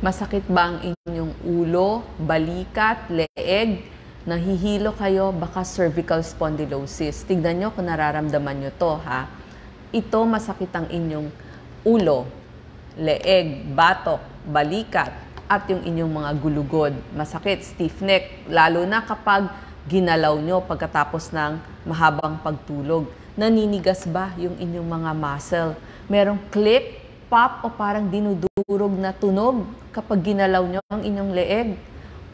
Masakit ba ang inyong ulo, balikat, leeg? Nahihilo kayo, baka cervical spondylosis. Tignan nyo kung nararamdaman nyo to, ha? Ito masakit ang inyong ulo, leeg, batok, balikat, at yung inyong mga gulugod. Masakit, stiff neck, lalo na kapag ginalaw nyo pagkatapos ng mahabang pagtulog. Naninigas ba yung inyong mga muscle? Merong click, pop, o parang dinudurog na tunog kapag ginalaw nyo ang inyong leeg.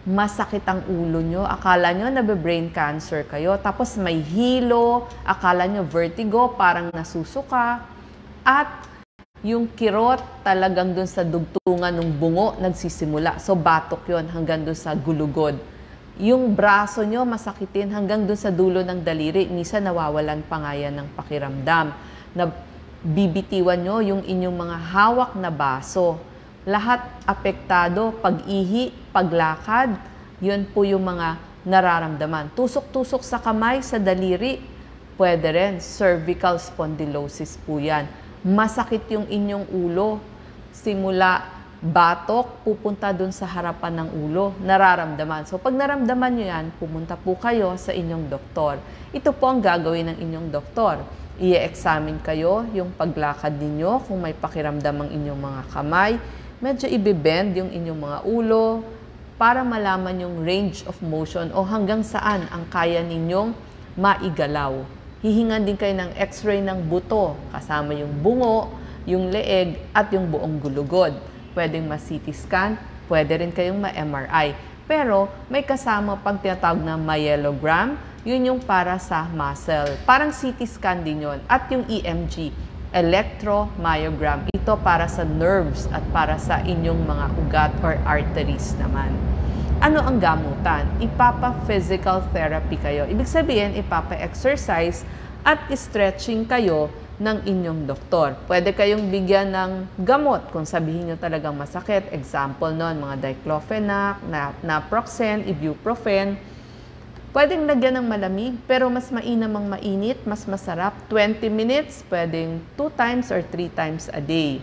Masakit ang ulo nyo. Akala nyo nabe-brain cancer kayo. Tapos may hilo, akala nyo vertigo, parang nasusuka. At yung kirot talagang dun sa dugtungan ng bungo nagsisimula. So batok yon hanggang dun sa gulugod. Yung braso nyo masakitin hanggang dun sa dulo ng daliri. Minsan nawawalan pa nga yan ng pakiramdam. Bibitiwan nyo yung inyong mga hawak na baso. Lahat apektado, pag-ihi, paglakad, yun po yung mga nararamdaman. Tusok-tusok sa kamay, sa daliri, pwede rin. Cervical spondylosis po yan. Masakit yung inyong ulo. Simula batok, pupunta dun sa harapan ng ulo, nararamdaman. So pag naramdaman nyo yan, pumunta po kayo sa inyong doktor. Ito po ang gagawin ng inyong doktor. I-examine kayo yung paglakad ninyo, kung may pakiramdam ang inyong mga kamay. Medyo i-bend yung inyong mga ulo para malaman yung range of motion o hanggang saan ang kaya ninyong maigalaw. Hihingan din kayo ng x-ray ng buto, kasama yung bungo, yung leeg, at yung buong gulugod. Pwedeng ma-CT scan, pwede rin kayong ma-MRI. Pero may kasama pang tinatawag na myelogram, yun yung para sa muscle. Parang CT scan din yun. At yung EMG, electromyogram. Ito para sa nerves at para sa inyong mga ugat or arteries naman. Ano ang gamutan? Ipapa-physical therapy kayo. Ibig sabihin, ipapa-exercise at stretching kayo ng inyong doktor. Pwede kayong bigyan ng gamot kung sabihin nyo talagang masakit. Example nun, mga diclofenac, naproxen, ibuprofen. Pwedeng lagyan ng malamig, pero mas mainam ang mainit, mas masarap. 20 minutes, pwedeng 2 times or 3 times a day.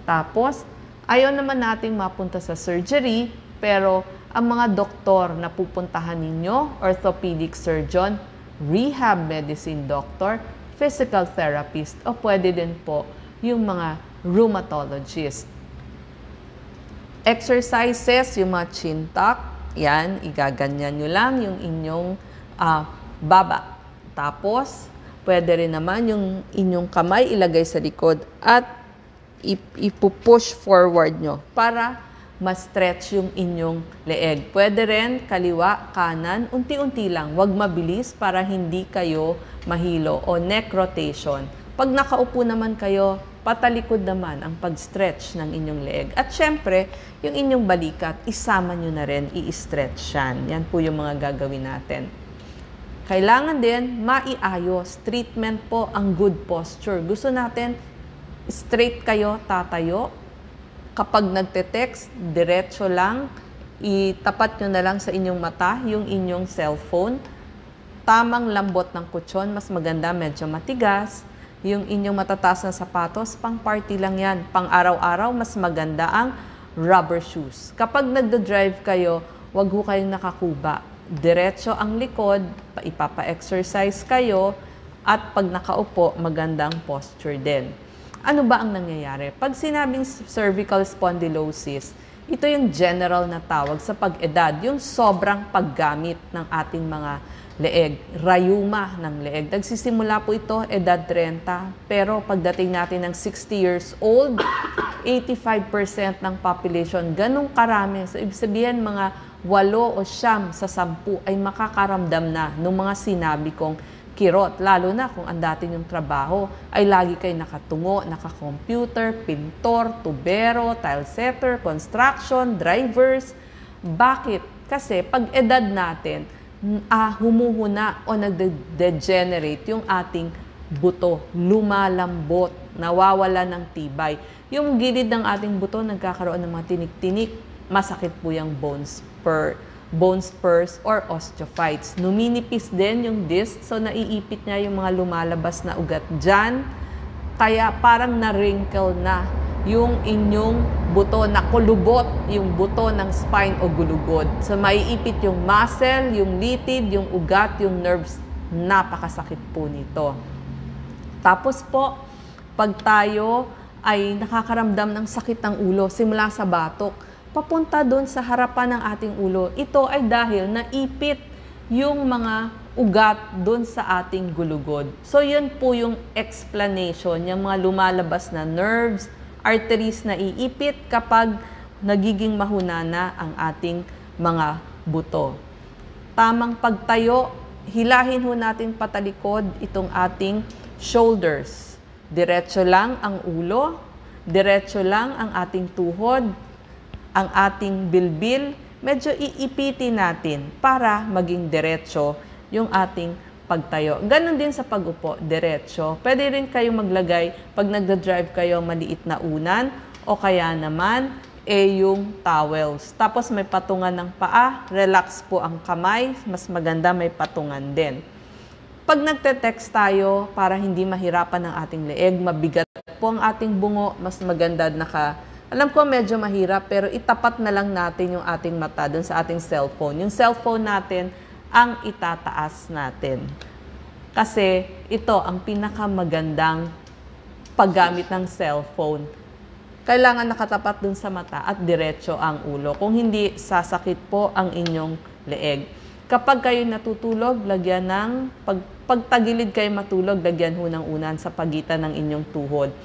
Tapos, ayaw naman nating mapunta sa surgery, pero ang mga doktor na pupuntahan ninyo, orthopedic surgeon, rehab medicine doctor, physical therapist, o pwede din po yung mga rheumatologist. Exercises, yung mga chin tuck, yan, igaganyan nyo lang yung inyong baba. Tapos, pwede rin naman yung inyong kamay ilagay sa likod at ipupush forward nyo para ma-stretch yung inyong leeg. Pwede rin kaliwa, kanan, unti-unti lang. Huwag mabilis para hindi kayo mahilo o neck rotation. Pag nakaupo naman kayo, patalikod naman ang pag-stretch ng inyong leeg. At syempre, yung inyong balikat, isama nyo na rin, i-stretch yan. Yan po yung mga gagawin natin. Kailangan din, maiayos. Treatment po ang good posture. Gusto natin, straight kayo, tatayo. Kapag nagte-text, diretso lang. Itapat nyo na lang sa inyong mata yung inyong cellphone. Tamang lambot ng kutsyon, mas maganda, medyo matigas. Yung inyong matataas na sapatos, pang party lang yan. Pang araw-araw, mas maganda ang rubber shoes. Kapag nagdo-drive kayo, wag ho kayong nakakuba. Diretso ang likod, ipapa-exercise kayo, at pag nakaupo, magandang posture din. Ano ba ang nangyayari? Pag sinabing cervical spondylosis, ito yung general na tawag sa pag-edad, yung sobrang paggamit ng ating mga leeg, rayuma ng leeg. Nagsisimula po ito, edad 30, pero pagdating natin ng 60 years old, 85% ng population, ganong karami. So, ibig sabihin, mga 8 o 9 sa 10 ay makakaramdam na ng mga sinabi kong kirot. Lalo na kung ang dati yung trabaho ay lagi kayo nakatungo, naka-computer, pintor, tubero, tile setter, construction, drivers. Bakit? Kasi pag edad natin, humuhuna o nagde-degenerate yung ating buto, lumalambot, nawawala ng tibay. Yung gilid ng ating buto nagkakaroon ng mga tinik-tinik, masakit po yung bone spurs or osteophytes. Numinipis din yung disc, so naiipit niya yung mga lumalabas na ugat dyan. Kaya parang na-wrinkle na yung inyong buto na kulubot, yung buto ng spine o gulugod. So maiipit yung muscle, yung litid, yung ugat, yung nerves. Napakasakit po nito. Tapos po, pag tayo ay nakakaramdam ng sakit ng ulo simula sa batok, papunta doon sa harapan ng ating ulo, ito ay dahil naipit yung mga ugat doon sa ating gulugod. So yun po yung explanation, yung mga lumalabas na nerves, arteries na iipit kapag nagiging mahuna na ang ating mga buto. Tamang pagtayo, hilahin ho natin patalikod itong ating shoulders. Diretso lang ang ulo, diretso lang ang ating tuhod, ang ating bilbil, medyo iipitin natin para maging diretso yung ating pagtayo. Ganon din sa pag-upo, diretso. Pwede rin kayong maglagay pag nagda-drive kayo maliit na unan o kaya naman yung towels. Tapos may patungan ng paa, relax po ang kamay, mas maganda may patungan din. Pag nagte-text tayo para hindi mahirapan ang ating leeg, mabigat po ang ating bungo, mas maganda alam ko medyo mahirap pero itapat na lang natin yung ating mata dun sa ating cellphone. Yung cellphone natin ang itataas natin. Kasi ito ang pinakamagandang paggamit ng cellphone. Kailangan nakatapat dun sa mata at diretso ang ulo. Kung hindi, sasakit po ang inyong leeg. Kapag kayo natutulog, lagyan ng, pagtagilid kayo matulog, lagyan ho ng unan sa pagitan ng inyong tuhod.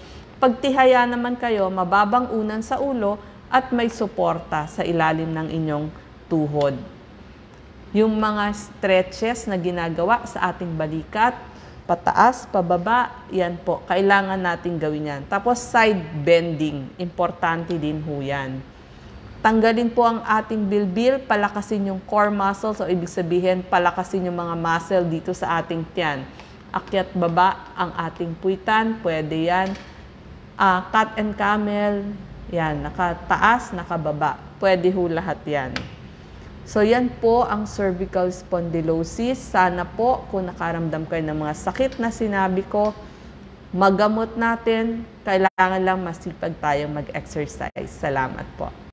Pag tihaya naman kayo, mababang unan sa ulo at may suporta sa ilalim ng inyong tuhod. Yung mga stretches na ginagawa sa ating balikat, pataas, pababa, yan po. Kailangan natin gawin yan. Tapos side bending, importante din ho yan. Tanggalin po ang ating bilbil, palakasin yung core muscles, o ibig sabihin, palakasin yung mga muscle dito sa ating tiyan. Akyat baba ang ating puwitan, pwede yan. Cat and camel, yan, nakataas, nakababa. Pwede ho lahat yan. So yan po ang cervical spondylosis. Sana po kung nakaramdam kayo ng mga sakit na sinabi ko, magamot natin. Kailangan lang masipag tayong mag-exercise. Salamat po.